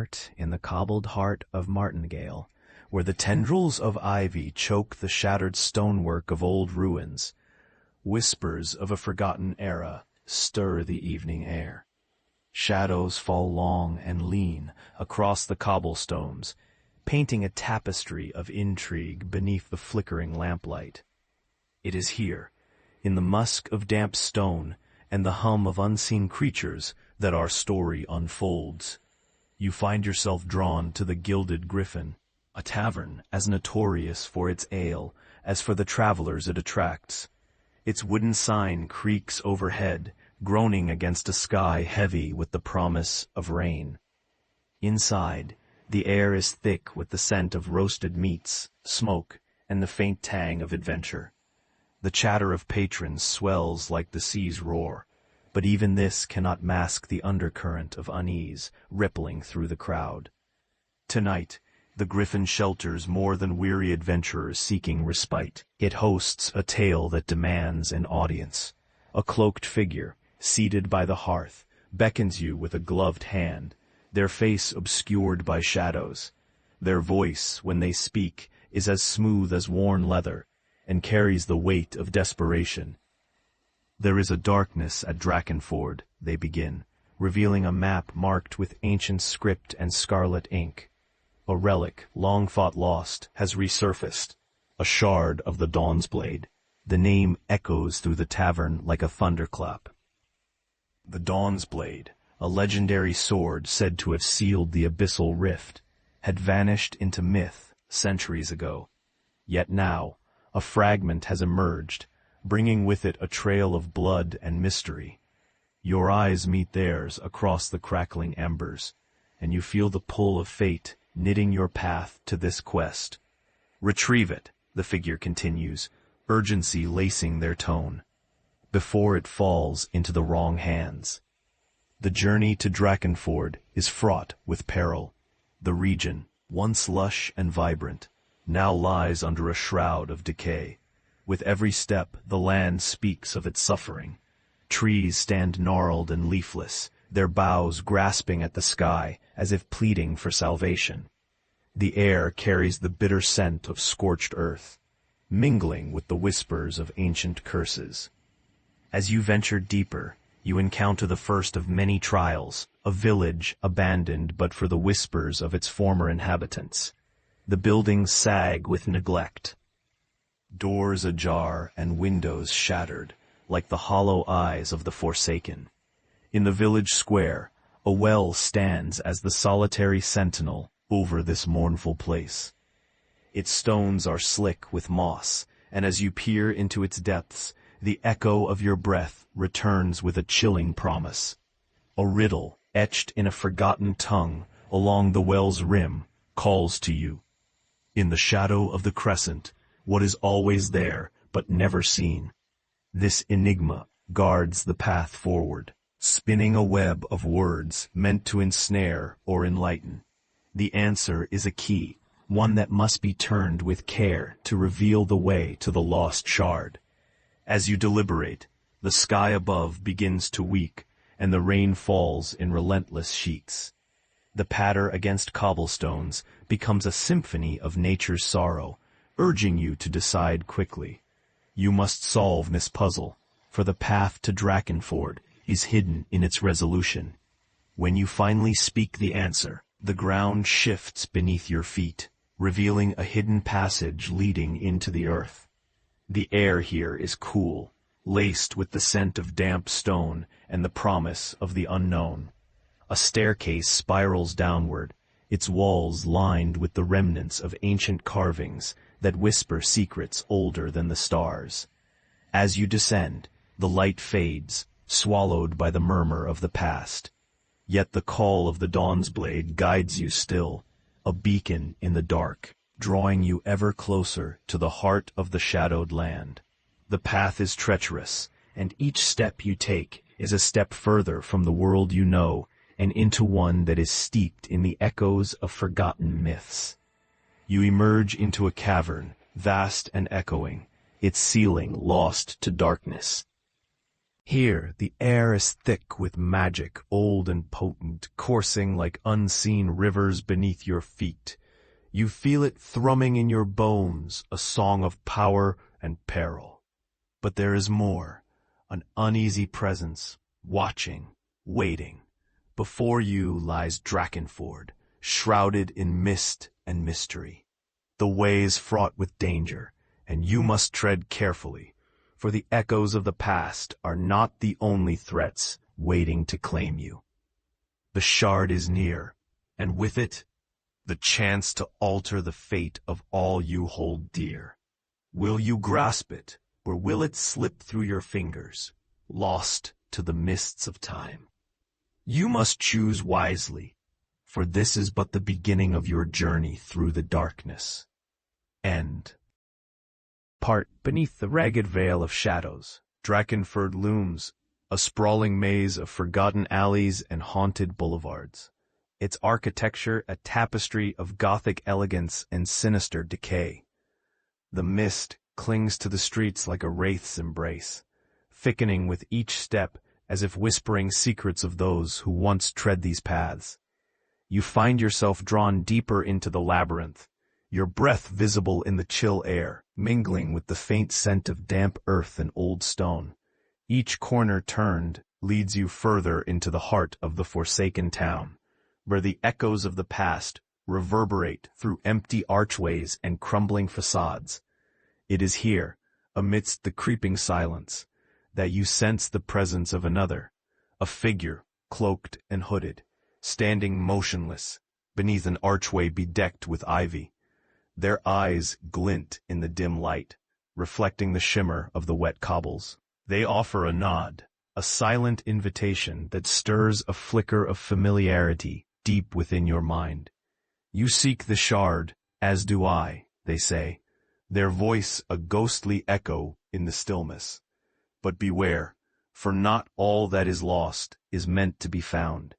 heart in the cobbled heart of Martingale, where the tendrils of ivy choke the shattered stonework of old ruins, whispers of a forgotten era stir the evening air. Shadows fall long and lean across the cobblestones, painting a tapestry of intrigue beneath the flickering lamplight. It is here, in the musk of damp stone and the hum of unseen creatures, that our story unfolds. You find yourself drawn to the Gilded Griffin, a tavern as notorious for its ale as for the travelers it attracts. Its wooden sign creaks overhead, groaning against a sky heavy with the promise of rain. Inside, the air is thick with the scent of roasted meats, smoke, and the faint tang of adventure. The chatter of patrons swells like the sea's roar, but even this cannot mask the undercurrent of unease rippling through the crowd. Tonight, the Griffin shelters more than weary adventurers seeking respite. It hosts a tale that demands an audience. A cloaked figure, seated by the hearth, beckons you with a gloved hand, their face obscured by shadows. Their voice, when they speak, is as smooth as worn leather, and carries the weight of desperation. There is a darkness at Drakenford, they begin, revealing a map marked with ancient script and scarlet ink. A relic, long thought lost, has resurfaced, a shard of the Dawn's Blade. The name echoes through the tavern like a thunderclap. The Dawn's Blade, a legendary sword said to have sealed the abyssal rift, had vanished into myth centuries ago. Yet now, a fragment has emerged, bringing with it a trail of blood and mystery. Your eyes meet theirs across the crackling embers, and you feel the pull of fate knitting your path to this quest. Retrieve it, the figure continues, urgency lacing their tone, before it falls into the wrong hands. The journey to Drakenford is fraught with peril. The region, once lush and vibrant, now lies under a shroud of decay. With every step, the land speaks of its suffering. Trees stand gnarled and leafless, their boughs grasping at the sky as if pleading for salvation. The air carries the bitter scent of scorched earth, mingling with the whispers of ancient curses. As you venture deeper, you encounter the first of many trials, a village abandoned but for the whispers of its former inhabitants. The buildings sag with neglect, doors ajar and windows shattered, like the hollow eyes of the forsaken. In the village square, a well stands as the solitary sentinel over this mournful place. Its stones are slick with moss, and as you peer into its depths, the echo of your breath returns with a chilling promise. A riddle, etched in a forgotten tongue along the well's rim, calls to you. In the shadow of the crescent, what is always there but never seen? This enigma guards the path forward, spinning a web of words meant to ensnare or enlighten. The answer is a key, one that must be turned with care to reveal the way to the lost shard. As you deliberate, the sky above begins to weak, and the rain falls in relentless sheets. The patter against cobblestones becomes a symphony of nature's sorrow, urging you to decide quickly. You must solve this puzzle, for the path to Drakenford is hidden in its resolution. When you finally speak the answer, the ground shifts beneath your feet, revealing a hidden passage leading into the earth. The air here is cool, laced with the scent of damp stone and the promise of the unknown. A staircase spirals downward, its walls lined with the remnants of ancient carvings that whisper secrets older than the stars. As you descend, the light fades, swallowed by the murmur of the past. Yet the call of the Dawn's Blade guides you still, a beacon in the dark, drawing you ever closer to the heart of the shadowed land. The path is treacherous, and each step you take is a step further from the world you know and into one that is steeped in the echoes of forgotten myths. You emerge into a cavern, vast and echoing, its ceiling lost to darkness. Here, the air is thick with magic, old and potent, coursing like unseen rivers beneath your feet. You feel it thrumming in your bones, a song of power and peril. But there is more, an uneasy presence, watching, waiting. Before you lies Drakenford, shrouded in mist and mystery. The way is fraught with danger, and you must tread carefully, for the echoes of the past are not the only threats waiting to claim you. The shard is near, and with it, the chance to alter the fate of all you hold dear. Will you grasp it, or will it slip through your fingers, lost to the mists of time? You must choose wisely, for this is but the beginning of your journey through the darkness. End. Part beneath the ragged veil of shadows, Drakenford looms, a sprawling maze of forgotten alleys and haunted boulevards. Its architecture a tapestry of Gothic elegance and sinister decay. The mist clings to the streets like a wraith's embrace, thickening with each step as if whispering secrets of those who once tread these paths. You find yourself drawn deeper into the labyrinth, your breath visible in the chill air, mingling with the faint scent of damp earth and old stone. Each corner turned leads you further into the heart of the forsaken town, where the echoes of the past reverberate through empty archways and crumbling facades. It is here, amidst the creeping silence, that you sense the presence of another, a figure, cloaked and hooded, standing motionless, beneath an archway bedecked with ivy. Their eyes glint in the dim light, reflecting the shimmer of the wet cobbles. They offer a nod, a silent invitation that stirs a flicker of familiarity deep within your mind. You seek the shard, as do I, they say, their voice a ghostly echo in the stillness. But beware, for not all that is lost is meant to be found.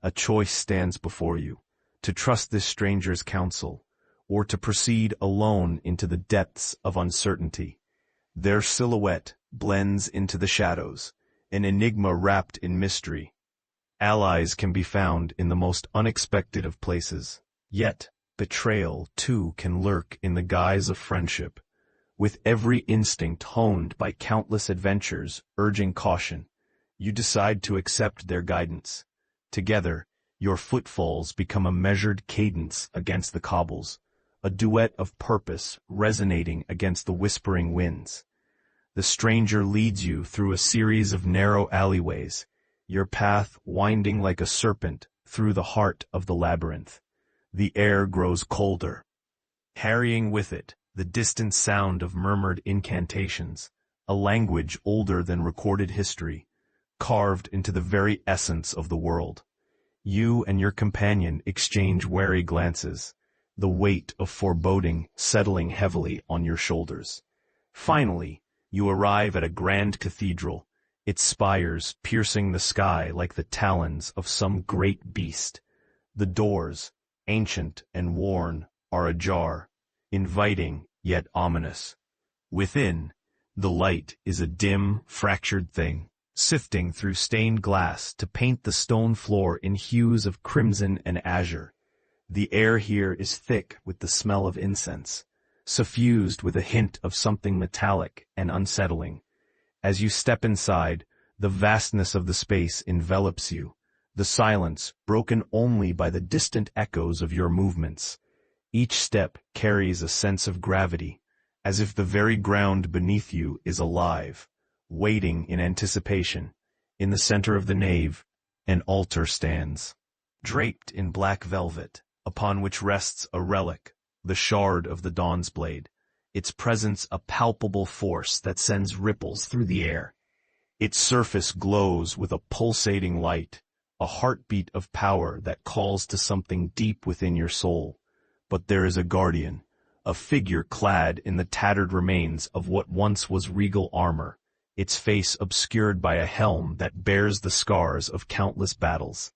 A choice stands before you, to trust this stranger's counsel, or to proceed alone into the depths of uncertainty. Their silhouette blends into the shadows, an enigma wrapped in mystery. Allies can be found in the most unexpected of places, yet betrayal too can lurk in the guise of friendship. With every instinct honed by countless adventures urging caution, you decide to accept their guidance. Together, your footfalls become a measured cadence against the cobbles, a duet of purpose resonating against the whispering winds. The stranger leads you through a series of narrow alleyways, your path winding like a serpent through the heart of the labyrinth. The air grows colder, carrying with it the distant sound of murmured incantations, a language older than recorded history, carved into the very essence of the world. You and your companion exchange wary glances, the weight of foreboding settling heavily on your shoulders. Finally, you arrive at a grand cathedral, its spires piercing the sky like the talons of some great beast. The doors, ancient and worn, are ajar, inviting yet ominous. Within, the light is a dim, fractured thing, sifting through stained glass to paint the stone floor in hues of crimson and azure. The air here is thick with the smell of incense, suffused with a hint of something metallic and unsettling. As you step inside, the vastness of the space envelops you, the silence broken only by the distant echoes of your movements. Each step carries a sense of gravity, as if the very ground beneath you is alive, waiting in anticipation. In the center of the nave, an altar stands, draped in black velvet, upon which rests a relic, the shard of the Dawn's Blade, its presence a palpable force that sends ripples through the air. Its surface glows with a pulsating light, a heartbeat of power that calls to something deep within your soul. But there is a guardian, a figure clad in the tattered remains of what once was regal armor, its face obscured by a helm that bears the scars of countless battles.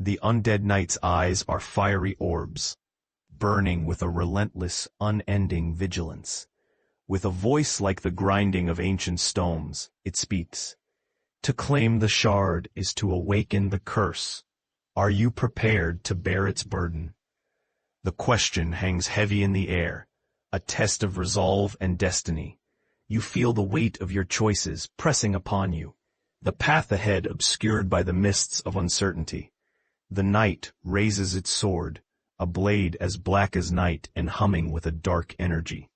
The undead knight's eyes are fiery orbs, burning with a relentless, unending vigilance. With a voice like the grinding of ancient stones, it speaks. To claim the shard is to awaken the curse. Are you prepared to bear its burden? The question hangs heavy in the air, a test of resolve and destiny. You feel the weight of your choices pressing upon you, the path ahead obscured by the mists of uncertainty. The night raises its sword, a blade as black as night and humming with a dark energy.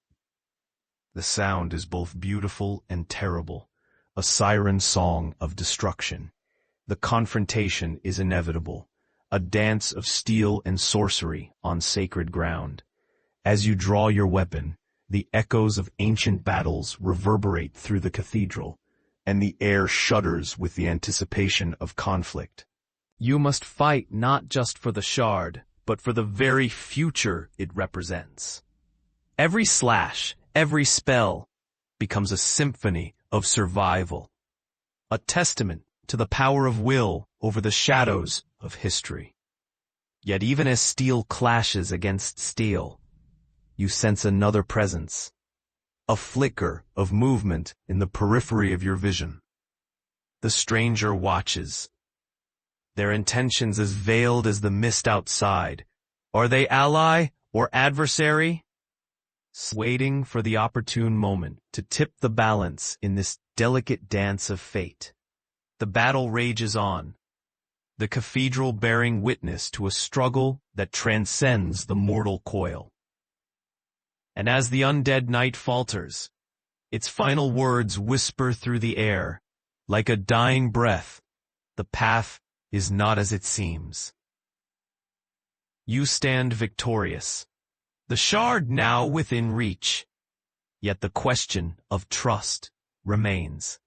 The sound is both beautiful and terrible, a siren song of destruction. The confrontation is inevitable, a dance of steel and sorcery on sacred ground. As you draw your weapon, the echoes of ancient battles reverberate through the cathedral, and the air shudders with the anticipation of conflict. You must fight not just for the shard, but for the very future it represents. Every slash, every spell, becomes a symphony of survival, a testament to the power of will over the shadows of history. Yet even as steel clashes against steel, you sense another presence, a flicker of movement in the periphery of your vision. The stranger watches, their intentions as veiled as the mist outside. Are they ally or adversary? Waiting for the opportune moment to tip the balance in this delicate dance of fate. The battle rages on, the cathedral bearing witness to a struggle that transcends the mortal coil. And as the undead night falters, its final words whisper through the air, like a dying breath, the path is not as it seems. You stand victorious, the shard now within reach, yet the question of trust remains.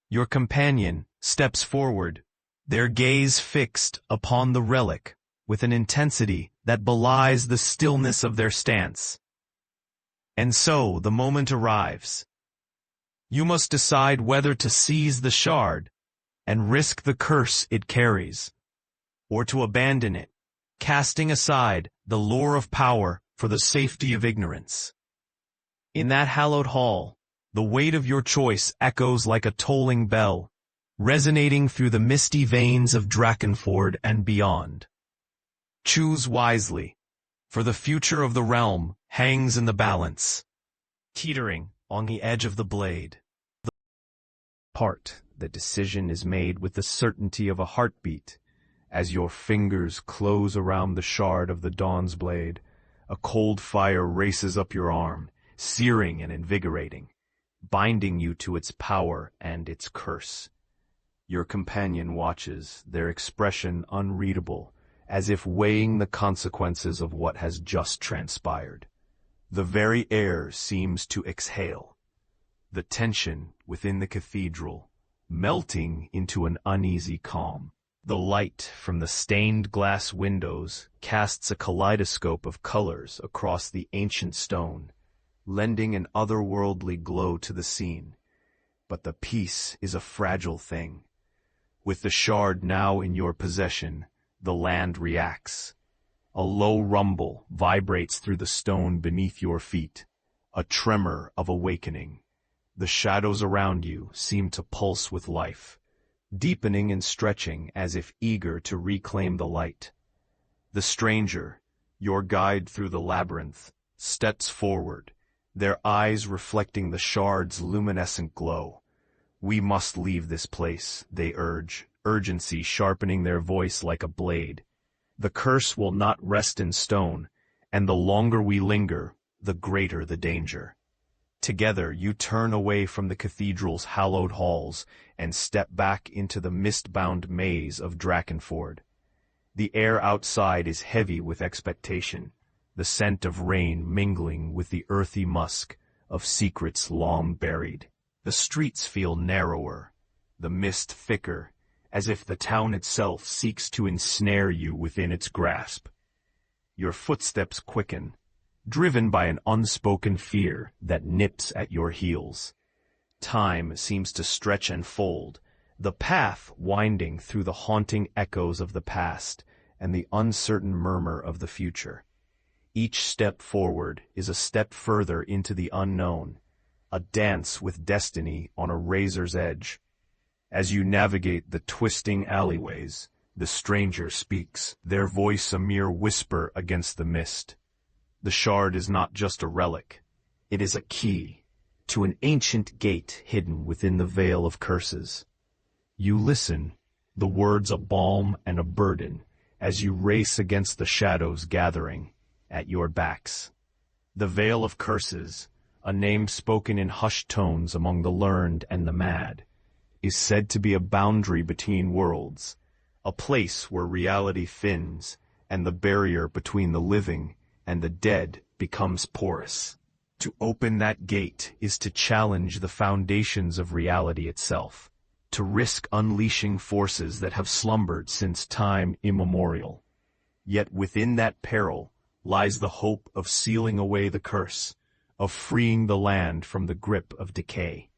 Your companion steps forward, their gaze fixed upon the relic with an intensity that belies the stillness of their stance. And so the moment arrives. You must decide whether to seize the shard and risk the curse it carries, or to abandon it, casting aside the lure of power for the safety of ignorance. In that hallowed hall, the weight of your choice echoes like a tolling bell, resonating through the misty veins of Drakenford and beyond. Choose wisely, for the future of the realm hangs in the balance, teetering on the edge of the blade. The decision is made with the certainty of a heartbeat. As your fingers close around the shard of the Dawn's blade, a cold fire races up your arm, searing and invigorating, binding you to its power and its curse. Your companion watches, their expression unreadable, as if weighing the consequences of what has just transpired. The very air seems to exhale, the tension within the cathedral melting into an uneasy calm. The light from the stained glass windows casts a kaleidoscope of colors across the ancient stone, lending an otherworldly glow to the scene. But the peace is a fragile thing. With the shard now in your possession, the land reacts. A low rumble vibrates through the stone beneath your feet, a tremor of awakening. The shadows around you seem to pulse with life, deepening and stretching as if eager to reclaim the light. The stranger, your guide through the labyrinth, steps forward, their eyes reflecting the shard's luminescent glow. We must leave this place, they urge, urgency sharpening their voice like a blade. The curse will not rest in stone, and the longer we linger, the greater the danger. Together you turn away from the cathedral's hallowed halls and step back into the mist-bound maze of Drakenford. The air outside is heavy with expectation, the scent of rain mingling with the earthy musk of secrets long buried. The streets feel narrower, the mist thicker, as if the town itself seeks to ensnare you within its grasp. Your footsteps quicken, driven by an unspoken fear that nips at your heels. Time seems to stretch and fold, the path winding through the haunting echoes of the past and the uncertain murmur of the future. Each step forward is a step further into the unknown, a dance with destiny on a razor's edge. As you navigate the twisting alleyways, the stranger speaks, their voice a mere whisper against the mist. The shard is not just a relic. It is a key to an ancient gate hidden within the veil of curses. You listen, the words a balm and a burden, as you race against the shadows gathering at your backs. The veil of curses, a name spoken in hushed tones among the learned and the mad, is said to be a boundary between worlds, a place where reality thins and the barrier between the living and the dead becomes porous. To open that gate is to challenge the foundations of reality itself, to risk unleashing forces that have slumbered since time immemorial. Yet within that peril lies the hope of sealing away the curse, of freeing the land from the grip of decay.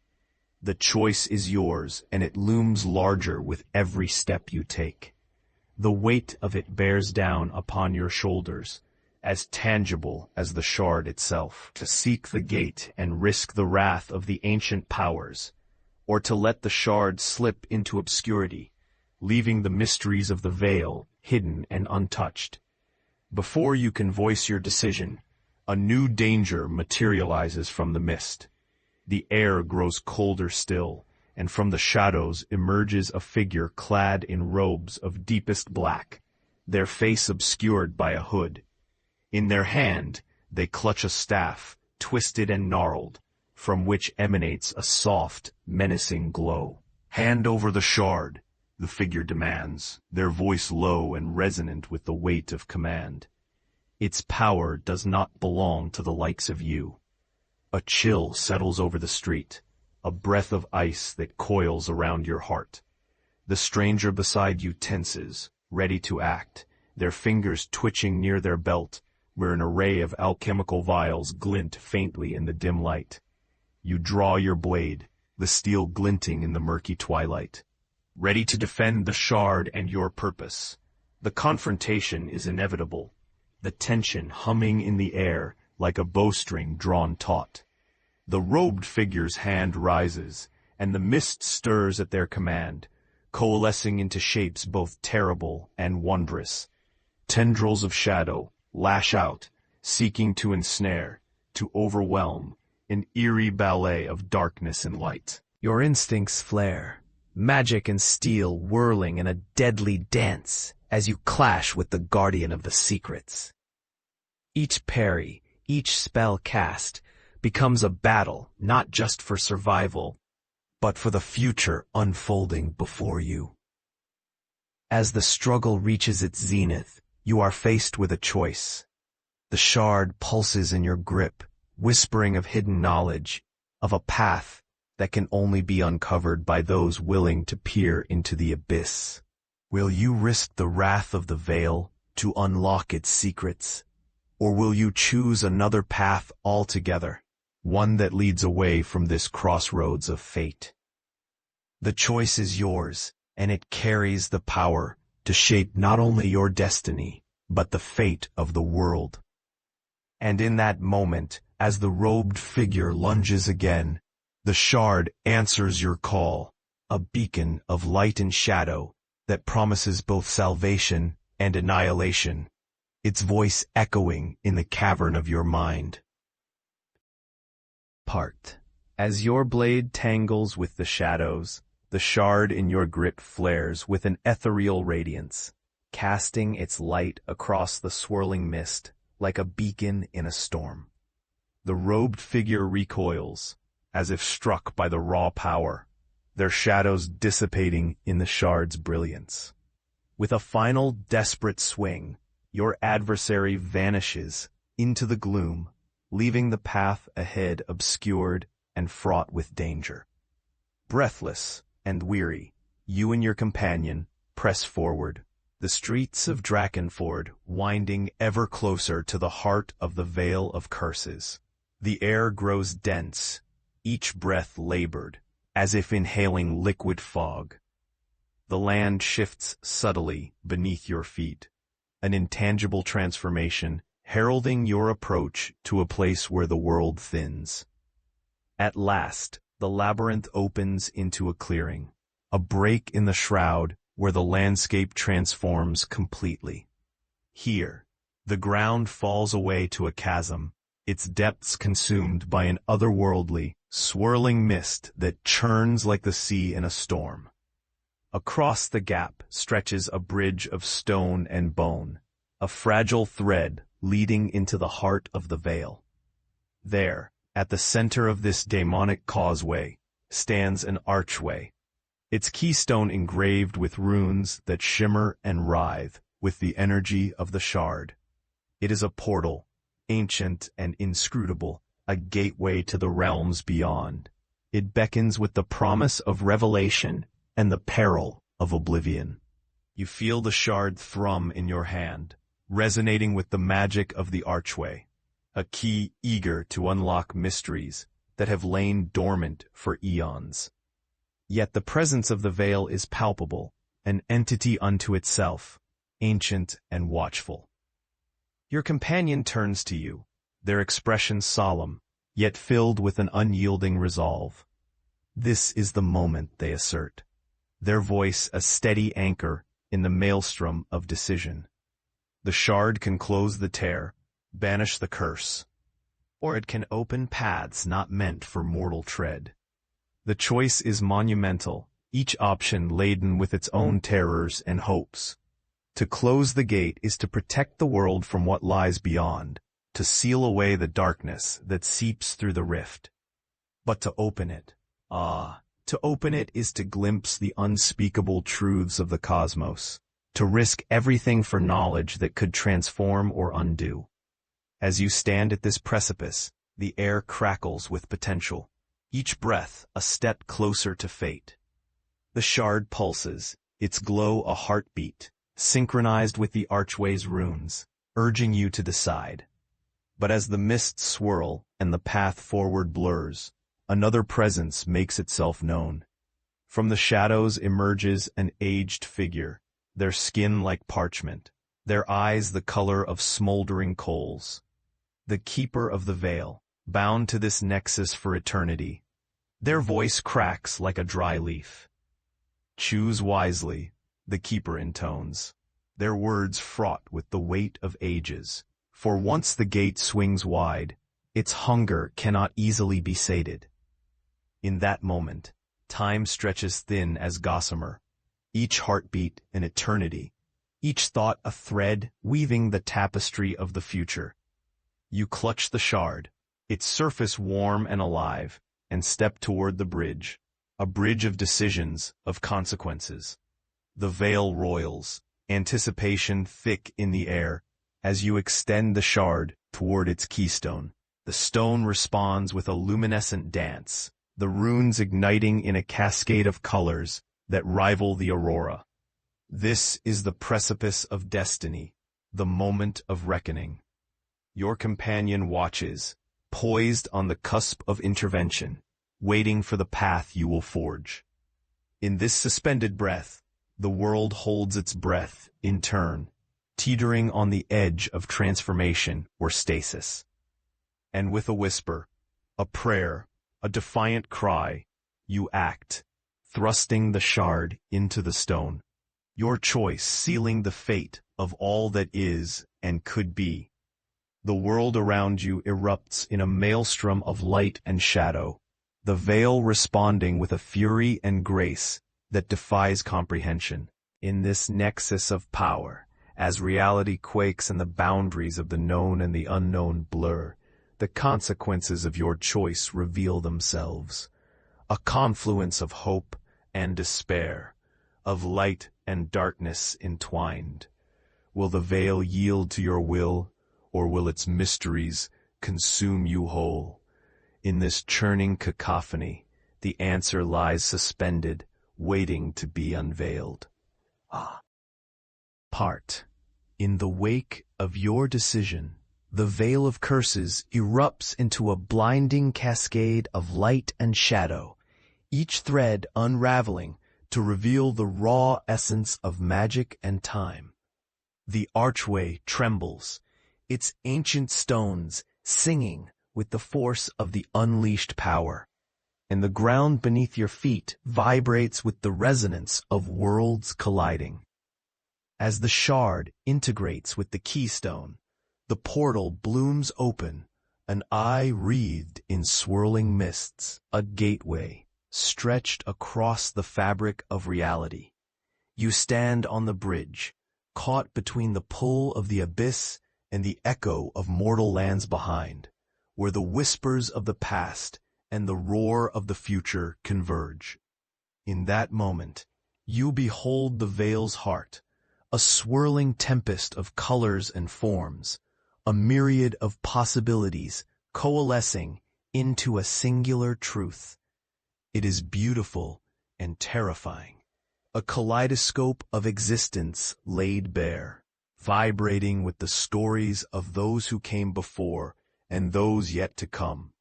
The choice is yours, and it looms larger with every step you take. The weight of it bears down upon your shoulders, as tangible as the shard itself. To seek the gate and risk the wrath of the ancient powers, or to let the shard slip into obscurity, leaving the mysteries of the veil hidden and untouched. Before you can voice your decision, a new danger materializes from the mist. The air grows colder still, and from the shadows emerges a figure clad in robes of deepest black, their face obscured by a hood. In their hand, they clutch a staff, twisted and gnarled, from which emanates a soft, menacing glow. "Hand over the shard," the figure demands, their voice low and resonant with the weight of command. Its power does not belong to the likes of you. A chill settles over the street, a breath of ice that coils around your heart. The stranger beside you tenses, ready to act, their fingers twitching near their belt, where an array of alchemical vials glint faintly in the dim light. You draw your blade, the steel glinting in the murky twilight, ready to defend the shard and your purpose. The confrontation is inevitable, the tension humming in the air like a bowstring drawn taut. The robed figure's hand rises, and the mist stirs at their command, coalescing into shapes both terrible and wondrous. Tendrils of shadow lash out, seeking to ensnare, to overwhelm, an eerie ballet of darkness and light. Your instincts flare, magic and steel whirling in a deadly dance as you clash with the guardian of the secrets. Each parry, each spell cast, becomes a battle not just for survival, but for the future unfolding before you. As the struggle reaches its zenith, you are faced with a choice. The shard pulses in your grip, whispering of hidden knowledge, of a path that can only be uncovered by those willing to peer into the abyss. Will you risk the wrath of the veil to unlock its secrets? Or will you choose another path altogether, one that leads away from this crossroads of fate? The choice is yours, and it carries the power to shape not only your destiny, but the fate of the world. And in that moment, as the robed figure lunges again, the shard answers your call, a beacon of light and shadow that promises both salvation and annihilation, its voice echoing in the cavern of your mind. Part. As your blade tangles with the shadows, the shard in your grip flares with an ethereal radiance, casting its light across the swirling mist like a beacon in a storm. The robed figure recoils, as if struck by the raw power, their shadows dissipating in the shard's brilliance. With a final desperate swing, your adversary vanishes into the gloom, leaving the path ahead obscured and fraught with danger. Breathless and weary, you and your companion press forward, the streets of Drakenford winding ever closer to the heart of the Vale of Curses. The air grows dense, each breath labored, as if inhaling liquid fog. The land shifts subtly beneath your feet, an intangible transformation heralding your approach to a place where the world thins. At last, the labyrinth opens into a clearing, a break in the shroud where the landscape transforms completely. Here, the ground falls away to a chasm, its depths consumed by an otherworldly, swirling mist that churns like the sea in a storm. Across the gap stretches a bridge of stone and bone, a fragile thread leading into the heart of the vale. There, at the center of this demonic causeway, stands an archway, its keystone engraved with runes that shimmer and writhe with the energy of the shard. It is a portal, ancient and inscrutable, a gateway to the realms beyond. It beckons with the promise of revelation and the peril of oblivion. You feel the shard thrum in your hand, resonating with the magic of the archway, a key eager to unlock mysteries that have lain dormant for eons. Yet the presence of the veil is palpable, an entity unto itself, ancient and watchful. Your companion turns to you, their expression solemn, yet filled with an unyielding resolve. This is the moment, they assert, their voice a steady anchor in the maelstrom of decision. The shard can close the tear, banish the curse, or it can open paths not meant for mortal tread. The choice is monumental, each option laden with its own terrors and hopes. To close the gate is to protect the world from what lies beyond, to seal away the darkness that seeps through the rift. But to open it, to open it is to glimpse the unspeakable truths of the cosmos, to risk everything for knowledge that could transform or undo. As you stand at this precipice, the air crackles with potential, each breath a step closer to fate. The shard pulses, its glow a heartbeat, synchronized with the archway's runes, urging you to decide. But as the mists swirl and the path forward blurs, another presence makes itself known. From the shadows emerges an aged figure, their skin like parchment, their eyes the color of smoldering coals. The keeper of the veil, bound to this nexus for eternity. Their voice cracks like a dry leaf. Choose wisely, the keeper intones, their words fraught with the weight of ages. For once the gate swings wide, its hunger cannot easily be sated. In that moment, time stretches thin as gossamer, each heartbeat an eternity, each thought a thread weaving the tapestry of the future. You clutch the shard, its surface warm and alive, and step toward the bridge, a bridge of decisions, of consequences. The veil roils, anticipation thick in the air, as you extend the shard toward its keystone. The stone responds with a luminescent dance, the runes igniting in a cascade of colors that rival the aurora. This is the precipice of destiny, the moment of reckoning. Your companion watches, poised on the cusp of intervention, waiting for the path you will forge. In this suspended breath, the world holds its breath in turn, teetering on the edge of transformation or stasis. And with a whisper, a prayer, a defiant cry, you act, thrusting the shard into the stone. Your choice sealing the fate of all that is and could be. The world around you erupts in a maelstrom of light and shadow, the veil responding with a fury and grace that defies comprehension. In this nexus of power, as reality quakes and the boundaries of the known and the unknown blur, the consequences of your choice reveal themselves. A confluence of hope and despair, of light and darkness entwined. Will the veil yield to your will, or will its mysteries consume you whole? In this churning cacophony, the answer lies suspended, waiting to be unveiled. In the wake of your decision, the veil of curses erupts into a blinding cascade of light and shadow, each thread unraveling to reveal the raw essence of magic and time. The archway trembles, its ancient stones singing with the force of the unleashed power. and the ground beneath your feet vibrates with the resonance of worlds colliding. As the shard integrates with the keystone, the portal blooms open, an eye wreathed in swirling mists, a gateway stretched across the fabric of reality. You stand on the bridge, caught between the pull of the abyss and the echo of mortal lands behind, where the whispers of the past and the roar of the future converge. In that moment, you behold the veil's heart, a swirling tempest of colors and forms, a myriad of possibilities coalescing into a singular truth. It is beautiful and terrifying, a kaleidoscope of existence laid bare, vibrating with the stories of those who came before and those yet to come.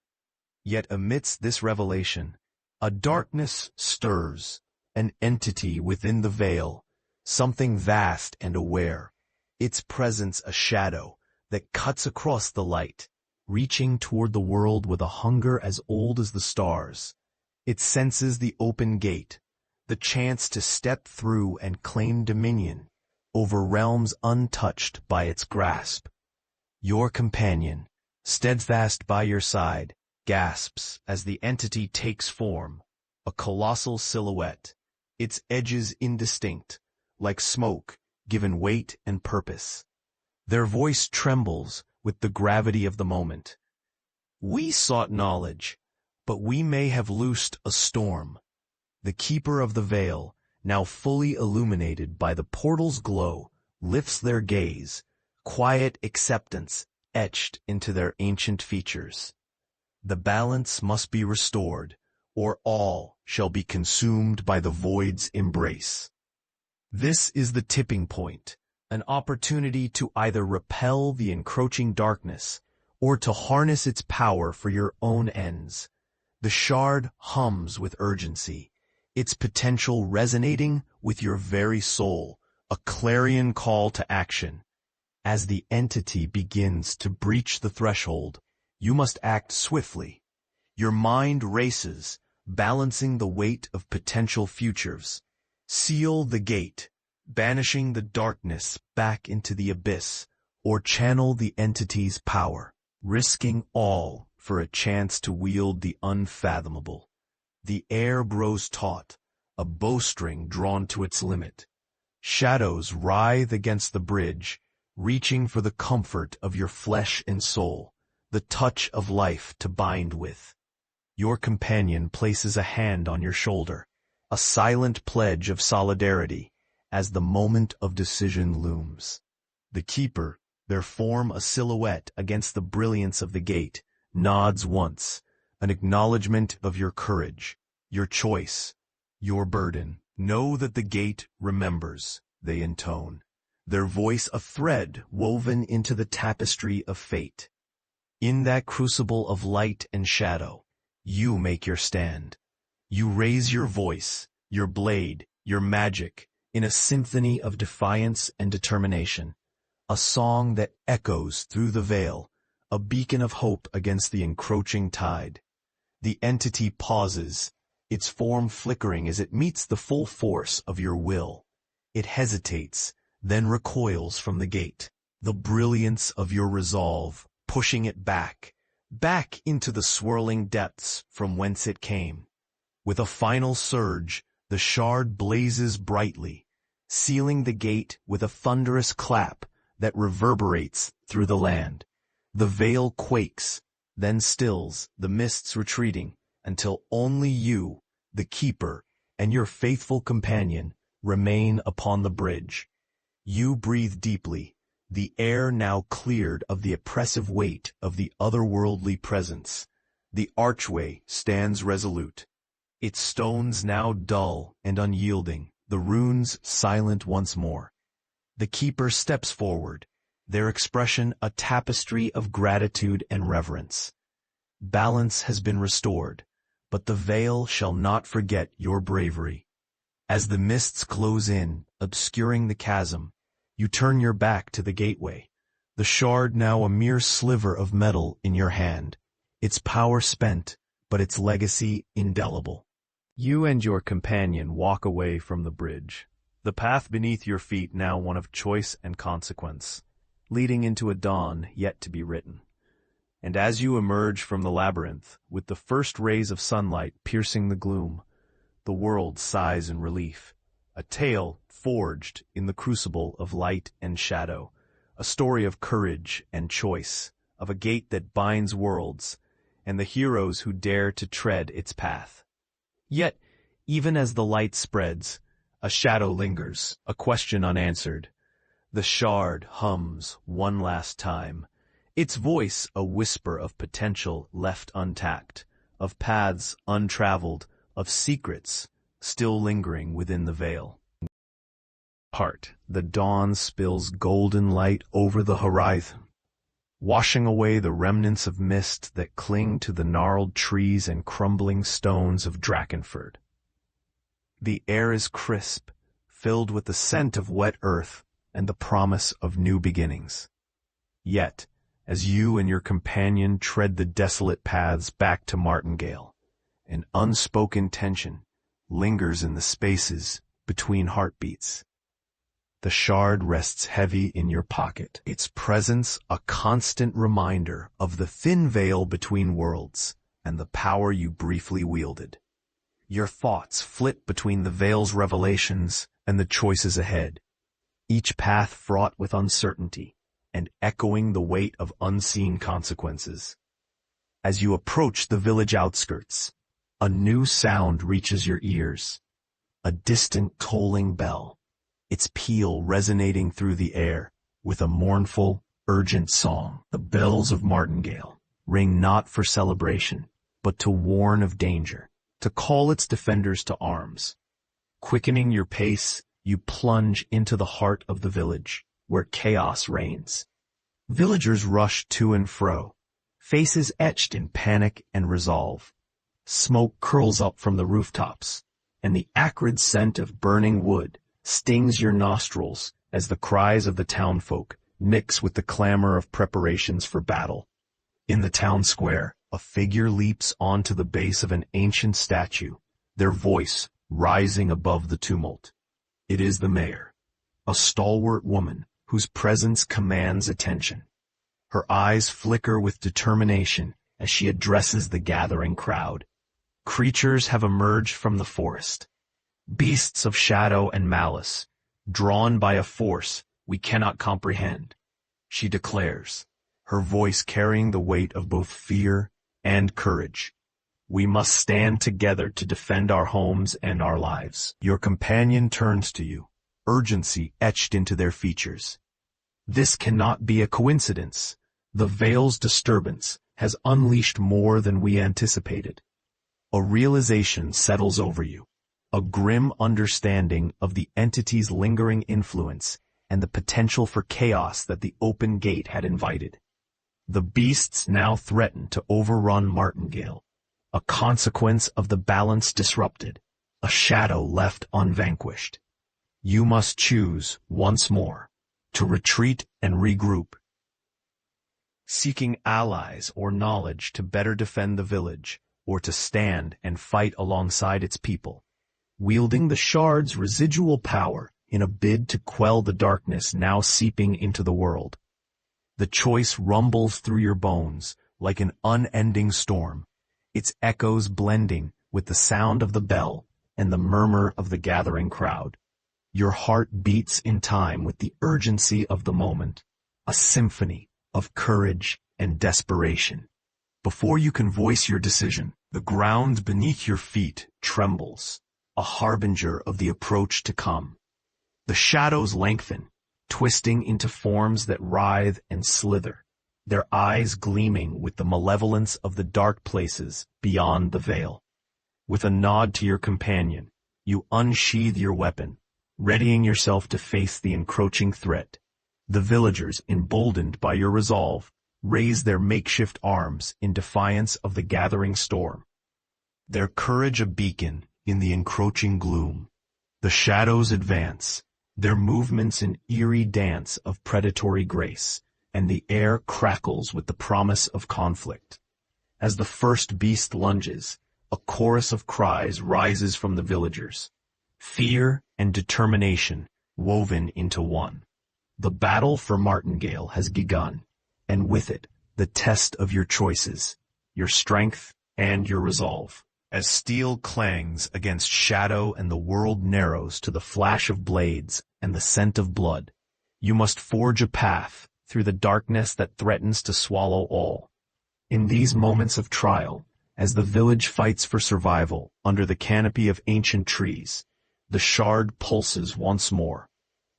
Yet amidst this revelation, a darkness stirs, an entity within the veil, something vast and aware, its presence a shadow that cuts across the light, reaching toward the world with a hunger as old as the stars. It senses the open gate, the chance to step through and claim dominion over realms untouched by its grasp. Your companion, steadfast by your side, gasps as the entity takes form, a colossal silhouette, its edges indistinct, like smoke given weight and purpose. Their voice trembles with the gravity of the moment. We sought knowledge, but we may have loosed a storm. The keeper of the veil, now fully illuminated by the portal's glow, lifts their gaze, quiet acceptance etched into their ancient features. The balance must be restored, or all shall be consumed by the void's embrace. This is the tipping point, an opportunity to either repel the encroaching darkness or to harness its power for your own ends. The shard hums with urgency, its potential resonating with your very soul, a clarion call to action. As the entity begins to breach the threshold, you must act swiftly. Your mind races, balancing the weight of potential futures. Seal the gate, banishing the darkness back into the abyss, or channel the entity's power, risking all for a chance to wield the unfathomable. The air grows taut, a bowstring drawn to its limit. Shadows writhe against the bridge, reaching for the comfort of your flesh and soul, the touch of life to bind with. Your companion places a hand on your shoulder, a silent pledge of solidarity, as the moment of decision looms. The keeper, their form a silhouette against the brilliance of the gate, nods once, an acknowledgement of your courage, your choice, your burden. Know that the gate remembers, they intone, their voice a thread woven into the tapestry of fate. In that crucible of light and shadow, you make your stand. You raise your voice, your blade, your magic, in a symphony of defiance and determination, a song that echoes through the veil, a beacon of hope against the encroaching tide. The entity pauses, its form flickering as it meets the full force of your will. It hesitates, then recoils from the gate, the brilliance of your resolve, pushing it back into the swirling depths from whence it came. With a final surge, the shard blazes brightly, sealing the gate with a thunderous clap that reverberates through the land. The veil quakes, then stills, the mists retreating, until only you, the keeper, and your faithful companion remain upon the bridge. You breathe deeply, the air now cleared of the oppressive weight of the otherworldly presence. The archway stands resolute, its stones now dull and unyielding, the runes silent once more. The keeper steps forward, their expression a tapestry of gratitude and reverence. Balance has been restored, but the veil shall not forget your bravery. As the mists close in, obscuring the chasm, you turn your back to the gateway, the shard now a mere sliver of metal in your hand, its power spent, but its legacy indelible. You and your companion walk away from the bridge, the path beneath your feet now one of choice and consequence, leading into a dawn yet to be written. And as you emerge from the labyrinth, with the first rays of sunlight piercing the gloom, the world sighs in relief, a tale forged in the crucible of light and shadow, a story of courage and choice, of a gate that binds worlds, and the heroes who dare to tread its path. Yet, even as the light spreads, a shadow lingers, a question unanswered. The shard hums one last time, its voice a whisper of potential left untapped, of paths untraveled, of secrets still lingering within the veil. The dawn spills golden light over the horizon, washing away the remnants of mist that cling to the gnarled trees and crumbling stones of Drakenford. The air is crisp, filled with the scent of wet earth and the promise of new beginnings. Yet, as you and your companion tread the desolate paths back to Martingale, an unspoken tension lingers in the spaces between heartbeats. The shard rests heavy in your pocket, its presence a constant reminder of the thin veil between worlds and the power you briefly wielded. Your thoughts flit between the veil's revelations and the choices ahead, each path fraught with uncertainty and echoing the weight of unseen consequences. As you approach the village outskirts, a new sound reaches your ears, a distant tolling bell, its peal resonating through the air with a mournful, urgent song. The bells of Martingale ring not for celebration, but to warn of danger, to call its defenders to arms. Quickening your pace, you plunge into the heart of the village, where chaos reigns. Villagers rush to and fro, faces etched in panic and resolve. Smoke curls up from the rooftops, and the acrid scent of burning wood stings your nostrils as the cries of the townfolk mix with the clamor of preparations for battle. In the town square, a figure leaps onto the base of an ancient statue, their voice rising above the tumult. It is the mayor, a stalwart woman whose presence commands attention. Her eyes flicker with determination as she addresses the gathering crowd. Creatures have emerged from the forest, beasts of shadow and malice, drawn by a force we cannot comprehend, she declares, her voice carrying the weight of both fear and courage. We must stand together to defend our homes and our lives. Your companion turns to you, urgency etched into their features. This cannot be a coincidence. The veil's disturbance has unleashed more than we anticipated. A realization settles over you, a grim understanding of the entity's lingering influence and the potential for chaos that the open gate had invited. The beasts now threaten to overrun Martingale, a consequence of the balance disrupted, a shadow left unvanquished. You must choose, once more, to retreat and regroup, seeking allies or knowledge to better defend the village, or to stand and fight alongside its people, wielding the shard's residual power in a bid to quell the darkness now seeping into the world. The choice rumbles through your bones like an unending storm, its echoes blending with the sound of the bell and the murmur of the gathering crowd. Your heart beats in time with the urgency of the moment, a symphony of courage and desperation. Before you can voice your decision, the ground beneath your feet trembles, a harbinger of the approach to come. The shadows lengthen, twisting into forms that writhe and slither, their eyes gleaming with the malevolence of the dark places beyond the veil. With a nod to your companion, you unsheathe your weapon, readying yourself to face the encroaching threat. The villagers, emboldened by your resolve, raise their makeshift arms in defiance of the gathering storm, their courage a beacon in the encroaching gloom. The shadows advance, their movements an eerie dance of predatory grace, and the air crackles with the promise of conflict. As the first beast lunges, a chorus of cries rises from the villagers. Fear and determination woven into one. The battle for Martingale has begun, and with it, the test of your choices, your strength, and your resolve. As steel clangs against shadow and the world narrows to the flash of blades and the scent of blood, you must forge a path through the darkness that threatens to swallow all. In these moments of trial, as the village fights for survival under the canopy of ancient trees, the shard pulses once more,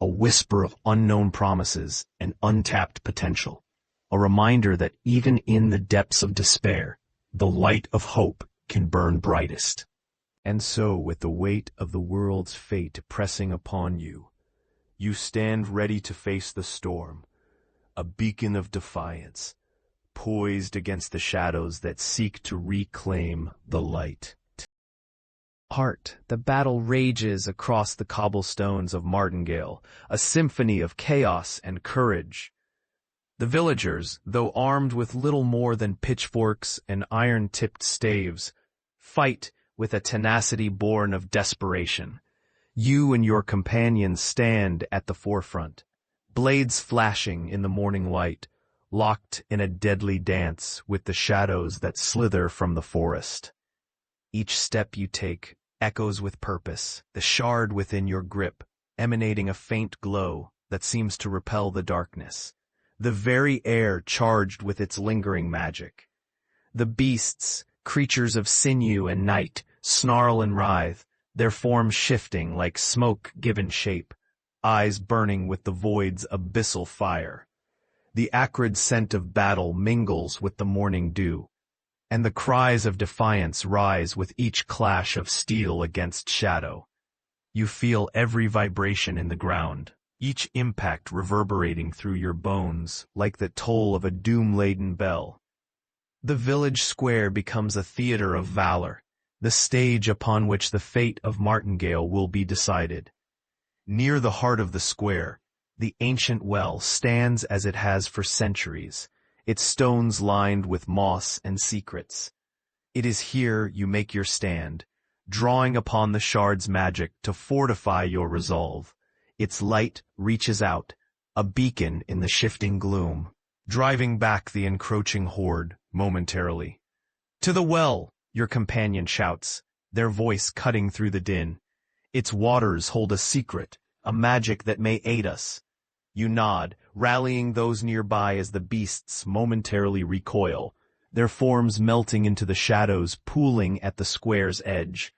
a whisper of unknown promises and untapped potential, a reminder that even in the depths of despair, the light of hope can burn brightest. And so, with the weight of the world's fate pressing upon you, you stand ready to face the storm, a beacon of defiance, poised against the shadows that seek to reclaim the light. Heart, the battle rages across the cobblestones of Martingale, a symphony of chaos and courage. The villagers, though armed with little more than pitchforks and iron-tipped staves, fight with a tenacity born of desperation. You and your companions stand at the forefront, blades flashing in the morning light, locked in a deadly dance with the shadows that slither from the forest. Each step you take echoes with purpose, the shard within your grip emanating a faint glow that seems to repel the darkness, the very air charged with its lingering magic. The beasts, creatures of sinew and night, snarl and writhe, their forms shifting like smoke given shape, eyes burning with the void's abyssal fire. The acrid scent of battle mingles with the morning dew, and the cries of defiance rise with each clash of steel against shadow. You feel every vibration in the ground, each impact reverberating through your bones like the toll of a doom-laden bell. The village square becomes a theater of valor, the stage upon which the fate of Martingale will be decided. Near the heart of the square, the ancient well stands as it has for centuries, its stones lined with moss and secrets. It is here you make your stand, drawing upon the shard's magic to fortify your resolve. Its light reaches out, a beacon in the shifting gloom, driving back the encroaching horde momentarily. "To the well!" your companion shouts, their voice cutting through the din. "Its waters hold a secret, a magic that may aid us." You nod, rallying those nearby as the beasts momentarily recoil, their forms melting into the shadows pooling at the square's edge.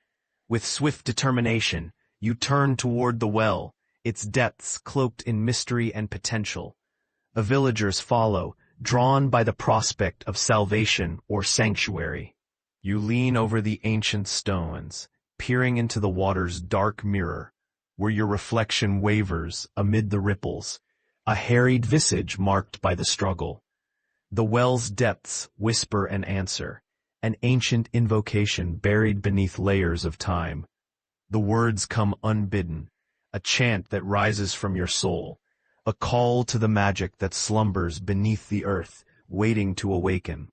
With swift determination, you turn toward the well, its depths cloaked in mystery and potential. The villagers follow, drawn by the prospect of salvation or sanctuary. You lean over the ancient stones, peering into the water's dark mirror, where your reflection wavers amid the ripples, a harried visage marked by the struggle. The well's depths whisper an answer, an ancient invocation buried beneath layers of time. The words come unbidden, a chant that rises from your soul, a call to the magic that slumbers beneath the earth, waiting to awaken.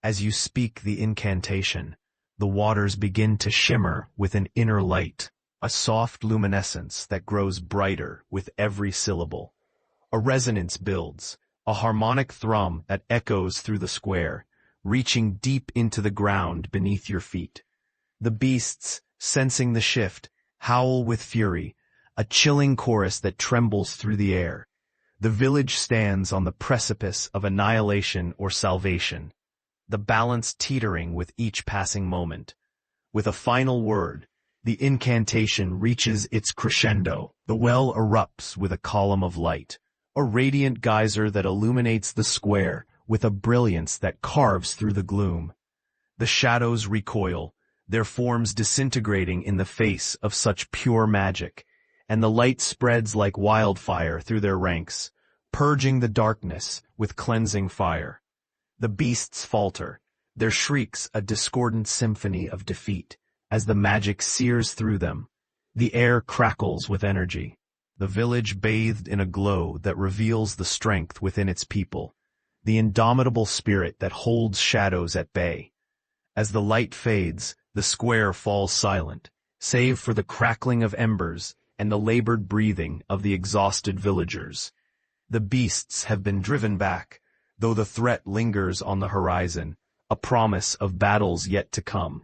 As you speak the incantation, the waters begin to shimmer with an inner light, a soft luminescence that grows brighter with every syllable. A resonance builds, a harmonic thrum that echoes through the square, reaching deep into the ground beneath your feet. The beasts, sensing the shift, howl with fury, a chilling chorus that trembles through the air. The village stands on the precipice of annihilation or salvation, the balance teetering with each passing moment. With a final word, the incantation reaches its crescendo. The well erupts with a column of light, a radiant geyser that illuminates the square with a brilliance that carves through the gloom. The shadows recoil, their forms disintegrating in the face of such pure magic, and the light spreads like wildfire through their ranks, purging the darkness with cleansing fire. The beasts falter, their shrieks a discordant symphony of defeat, as the magic sears through them. The air crackles with energy, the village bathed in a glow that reveals the strength within its people. the indomitable spirit that holds shadows at bay. As the light fades, the square falls silent, save for the crackling of embers and the labored breathing of the exhausted villagers. The beasts have been driven back, though the threat lingers on the horizon, a promise of battles yet to come.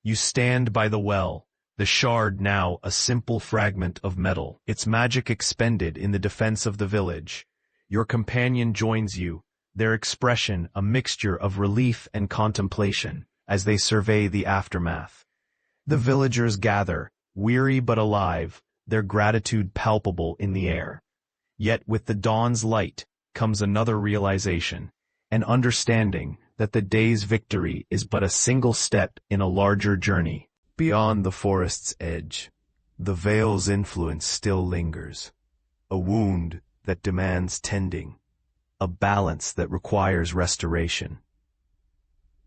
You stand by the well, the shard now a simple fragment of metal, its magic expended in the defense of the village. Your companion joins you, their expression a mixture of relief and contemplation, as they survey the aftermath. The villagers gather, weary but alive, their gratitude palpable in the air. Yet with the dawn's light comes another realization, an understanding that the day's victory is but a single step in a larger journey. Beyond the forest's edge, the Vale's influence still lingers. A wound that demands tending, a balance that requires restoration.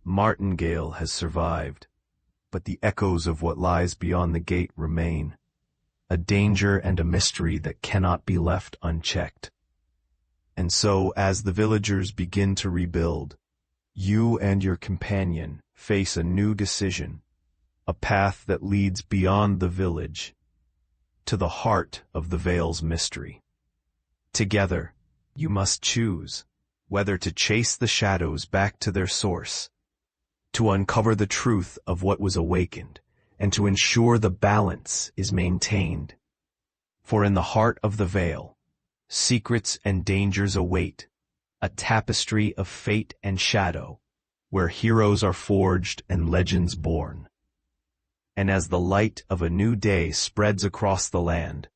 Martingale has survived, but the echoes of what lies beyond the gate remain, a danger and a mystery that cannot be left unchecked. And so, as the villagers begin to rebuild, you and your companion face a new decision, a path that leads beyond the village, to the heart of the Vale's mystery. Together, you must choose whether to chase the shadows back to their source, to uncover the truth of what was awakened, and to ensure the balance is maintained. For in the heart of the Vale, secrets and dangers await, a tapestry of fate and shadow, where heroes are forged and legends born. And as the light of a new day spreads across the land,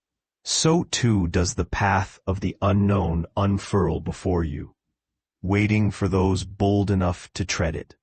so too does the path of the unknown unfurl before you, waiting for those bold enough to tread it.